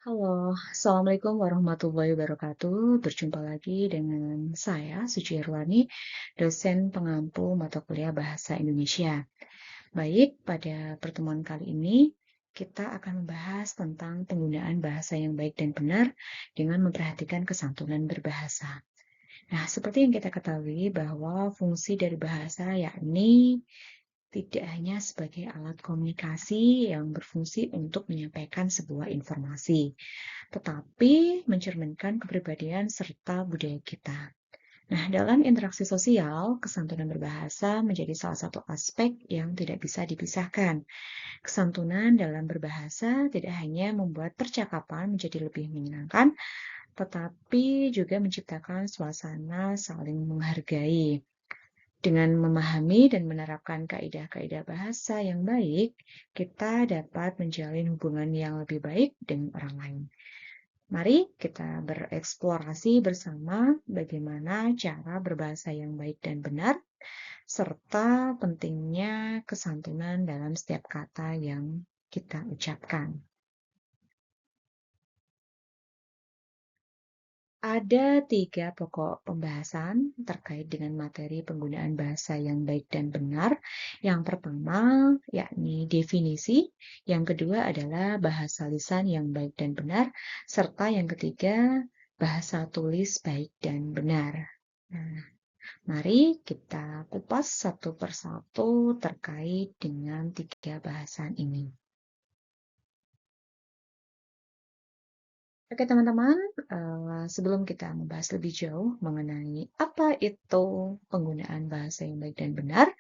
Halo, Assalamualaikum warahmatullahi wabarakatuh. Berjumpa lagi dengan saya, Suci Irwani, dosen pengampu mata kuliah Bahasa Indonesia. Baik, pada pertemuan kali ini kita akan membahas tentang penggunaan bahasa yang baik dan benar dengan memperhatikan kesantunan berbahasa. Nah, seperti yang kita ketahui bahwa fungsi dari bahasa yakni tidak hanya sebagai alat komunikasi yang berfungsi untuk menyampaikan sebuah informasi, tetapi mencerminkan kepribadian serta budaya kita. Nah, dalam interaksi sosial, kesantunan berbahasa menjadi salah satu aspek yang tidak bisa dipisahkan. Kesantunan dalam berbahasa tidak hanya membuat percakapan menjadi lebih menyenangkan, tetapi juga menciptakan suasana saling menghargai. Dengan memahami dan menerapkan kaidah-kaidah bahasa yang baik, kita dapat menjalin hubungan yang lebih baik dengan orang lain. Mari kita bereksplorasi bersama bagaimana cara berbahasa yang baik dan benar, serta pentingnya kesantunan dalam setiap kata yang kita ucapkan. Ada 3 pokok pembahasan terkait dengan materi penggunaan bahasa yang baik dan benar. Yang pertama, yakni definisi. Yang kedua adalah bahasa lisan yang baik dan benar. Serta yang ketiga, bahasa tulis baik dan benar. Nah, mari kita kupas satu persatu terkait dengan 3 bahasan ini. Oke teman-teman, sebelum kita membahas lebih jauh mengenai apa itu penggunaan bahasa yang baik dan benar,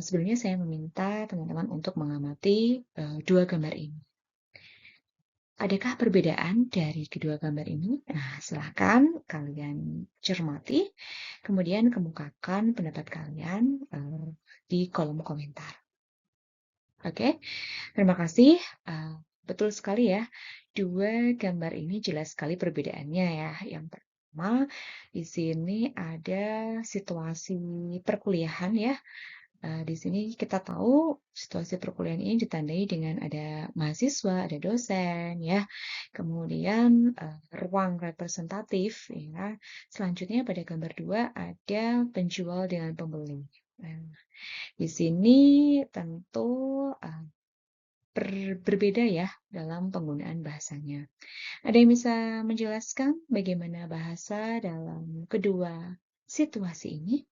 sebelumnya saya meminta teman-teman untuk mengamati dua gambar ini. Adakah perbedaan dari kedua gambar ini? Nah, silahkan kalian cermati, kemudian kemukakan pendapat kalian di kolom komentar. Oke, terima kasih. Betul sekali ya, dua gambar ini jelas sekali perbedaannya ya. Yang pertama, di sini ada situasi perkuliahan ya. Di sini kita tahu situasi perkuliahan ini ditandai dengan ada mahasiswa, ada dosen ya. Kemudian ruang representatif ya. Selanjutnya pada gambar dua ada penjual dengan pembeli. Nah, di sini tentu berbeda ya dalam penggunaan bahasanya. Ada yang bisa menjelaskan bagaimana bahasa dalam kedua situasi ini?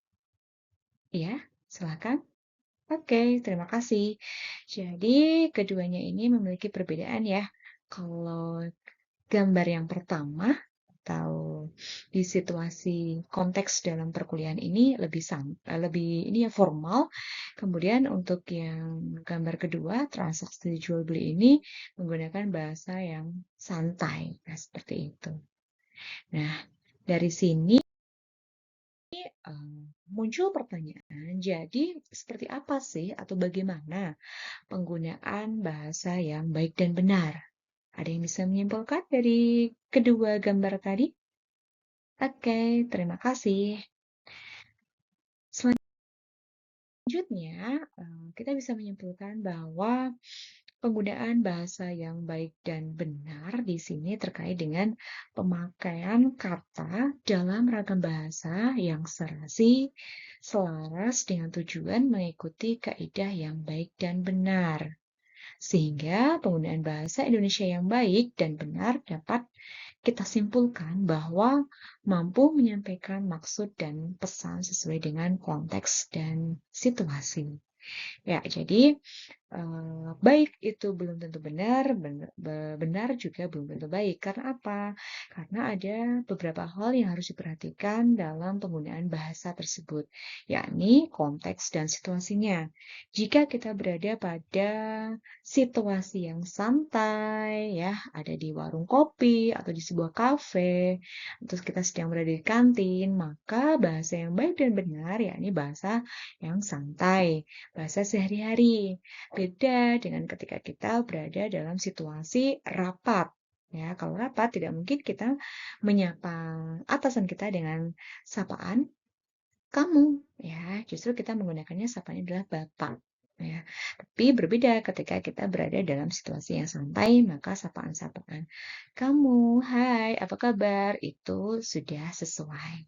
Ya, silakan. Oke, terima kasih. Jadi, keduanya ini memiliki perbedaan ya. Kalau gambar yang pertama atau di situasi konteks dalam perkuliahan ini lebih ini ya formal. Kemudian untuk yang gambar kedua, transaksi jual beli ini menggunakan bahasa yang santai. Nah, seperti itu. Nah, dari sini muncul pertanyaan, jadi seperti apa sih atau bagaimana penggunaan bahasa yang baik dan benar? Ada yang bisa menyimpulkan dari kedua gambar tadi? Oke, terima kasih. Selanjutnya, kita bisa menyimpulkan bahwa penggunaan bahasa yang baik dan benar di sini terkait dengan pemakaian kata dalam ragam bahasa yang serasi, selaras dengan tujuan mengikuti kaidah yang baik dan benar. Sehingga penggunaan bahasa Indonesia yang baik dan benar dapat kita simpulkan bahwa mampu menyampaikan maksud dan pesan sesuai dengan konteks dan situasi. Ya, jadi baik itu belum tentu benar, benar juga belum tentu baik. Karena apa? Karena ada beberapa hal yang harus diperhatikan dalam penggunaan bahasa tersebut, yakni konteks dan situasinya. Jika kita berada pada situasi yang santai, ya, ada di warung kopi atau di sebuah kafe, terus kita sedang berada di kantin, maka bahasa yang baik dan benar, yakni bahasa yang santai, bahasa sehari-hari. Beda dengan ketika kita berada dalam situasi rapat. Ya, kalau rapat tidak mungkin kita menyapa atasan kita dengan sapaan kamu, ya. Justru kita menggunakannya sapanya adalah bapak. ya. Tapi berbeda ketika kita berada dalam situasi yang santai, maka sapaan-sapaan, "Kamu, hai, apa kabar?" itu sudah sesuai.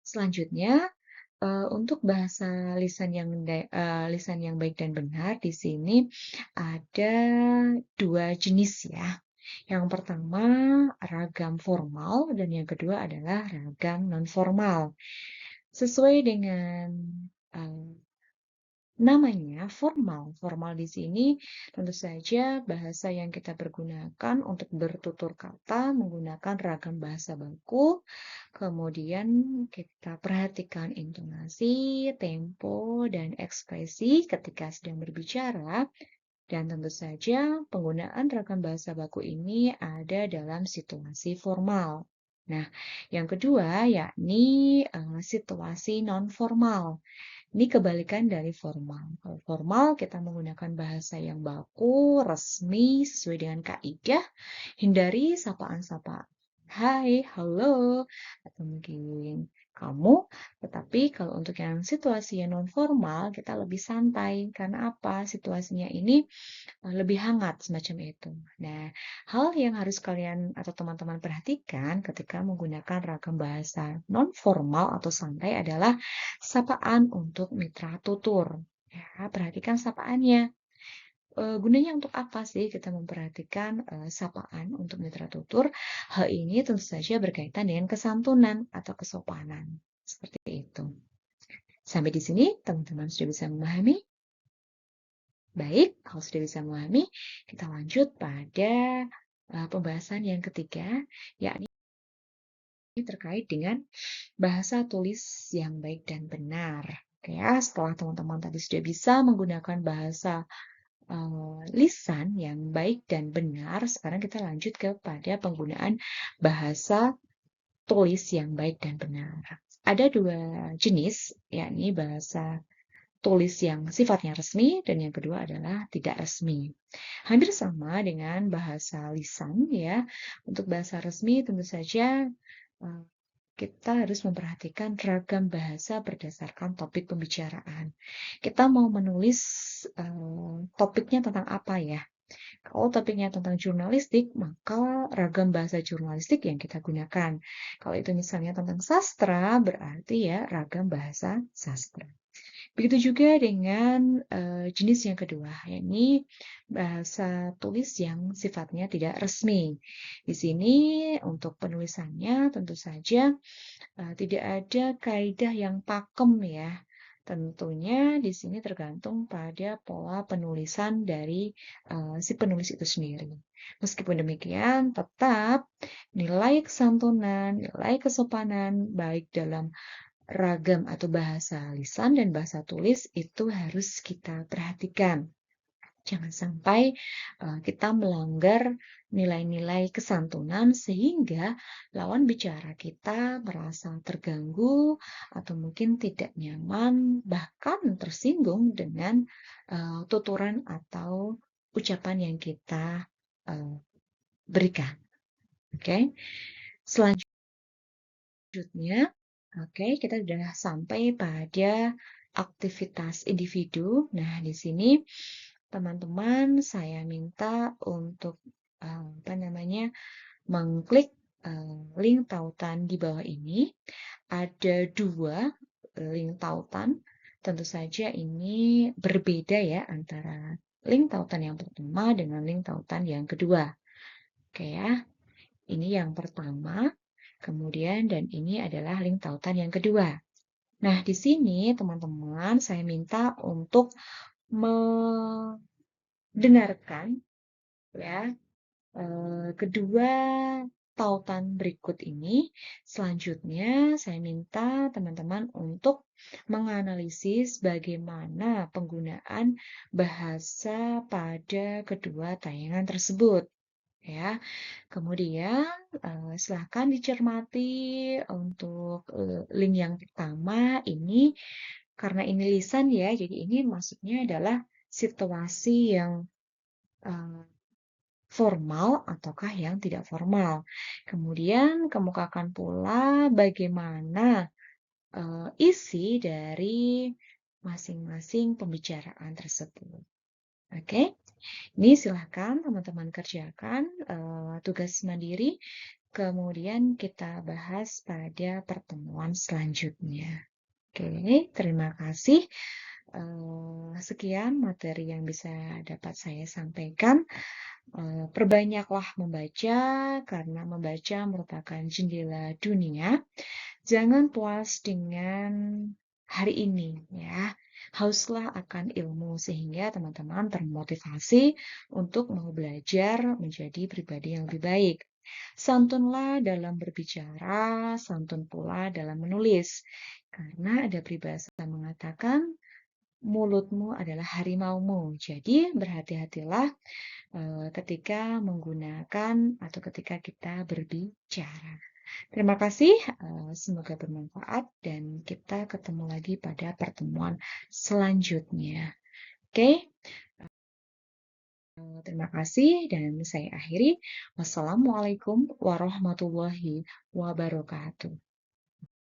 Selanjutnya, untuk bahasa lisan yang baik dan benar di sini ada 2 jenis ya. Yang pertama ragam formal dan yang kedua adalah ragam non-formal. Sesuai dengan, eee, namanya formal. Formal di sini tentu saja bahasa yang kita pergunakan untuk bertutur kata menggunakan ragam bahasa baku. Kemudian kita perhatikan intonasi, tempo, dan ekspresi ketika sedang berbicara. Dan tentu saja penggunaan ragam bahasa baku ini ada dalam situasi formal. Nah, yang kedua yakni situasi non-formal. Ini kebalikan dari formal. Kalau formal kita menggunakan bahasa yang baku, resmi, sesuai dengan kaidah, hindari sapaan-sapaan. Hai, halo, atau mungkin kamu. Tetapi kalau untuk yang situasi yang non formal, kita lebih santai. Karena apa? Situasinya ini lebih hangat semacam itu. Nah, hal yang harus kalian atau teman-teman perhatikan ketika menggunakan ragam bahasa non formal atau santai adalah sapaan untuk mitra tutur. Ya, perhatikan sapaannya. Gunanya untuk apa sih kita memperhatikan sapaan untuk mitra tutur? Hal ini tentu saja berkaitan dengan kesantunan atau kesopanan. Seperti itu. Sampai di sini teman-teman sudah bisa memahami? Baik, kalau sudah bisa memahami, kita lanjut pada pembahasan yang ketiga, yakni terkait dengan bahasa tulis yang baik dan benar. Oke ya, setelah teman-teman tadi sudah bisa menggunakan bahasa lisan yang baik dan benar, sekarang kita lanjut kepada penggunaan bahasa tulis yang baik dan benar. Ada 2 jenis, yakni bahasa tulis yang sifatnya resmi dan yang kedua adalah tidak resmi. Hampir sama dengan bahasa lisan ya. Untuk bahasa resmi tentu saja kita harus memperhatikan ragam bahasa berdasarkan topik pembicaraan. Kita mau menulis topiknya tentang apa ya? Kalau topiknya tentang jurnalistik, maka ragam bahasa jurnalistik yang kita gunakan. Kalau itu misalnya tentang sastra, berarti ya ragam bahasa sastra. Begitu juga dengan jenis yang kedua, yakni bahasa tulis yang sifatnya tidak resmi. Di sini untuk penulisannya tentu saja tidak ada kaidah yang pakem ya. Tentunya di sini tergantung pada pola penulisan dari si penulis itu sendiri. Meskipun demikian, tetap nilai kesantunan, nilai kesopanan, baik dalam ragam atau bahasa lisan dan bahasa tulis itu harus kita perhatikan. Jangan sampai kita melanggar nilai-nilai kesantunan sehingga lawan bicara kita merasa terganggu atau mungkin tidak nyaman, bahkan tersinggung dengan tuturan atau ucapan yang kita berikan. Oke, selanjutnya, oke, kita sudah sampai pada aktivitas individu. Nah, di sini teman-teman saya minta untuk mengklik link tautan di bawah ini. Ada 2 link tautan. Tentu saja ini berbeda ya antara link tautan yang pertama dengan link tautan yang kedua. Oke ya, ini yang pertama. Kemudian dan ini adalah link tautan yang kedua. Nah, di sini teman-teman saya minta untuk mendengarkan ya kedua tautan berikut ini. Selanjutnya saya minta teman-teman untuk menganalisis bagaimana penggunaan bahasa pada kedua tayangan tersebut. Ya, kemudian silahkan dicermati untuk link yang pertama ini, karena ini lisan ya, jadi ini maksudnya adalah situasi yang formal ataukah yang tidak formal. Kemudian kemukakan pula bagaimana isi dari masing-masing pembicaraan tersebut. Oke, ini silahkan teman-teman kerjakan tugas mandiri, kemudian kita bahas pada pertemuan selanjutnya. Oke, terima kasih. Sekian materi yang bisa dapat saya sampaikan. Perbanyaklah membaca, karena membaca merupakan jendela dunia. Jangan puas dengan hari ini, ya. Hauslah akan ilmu sehingga teman-teman termotivasi untuk mau belajar menjadi pribadi yang lebih baik. Santunlah dalam berbicara, santun pula dalam menulis. Karena ada peribahasa mengatakan mulutmu adalah harimaumu. Jadi berhati-hatilah ketika menggunakan atau ketika kita berbicara. Terima kasih, semoga bermanfaat dan kita ketemu lagi pada pertemuan selanjutnya. Oke, terima kasih dan saya akhiri. Wassalamualaikum warahmatullahi wabarakatuh.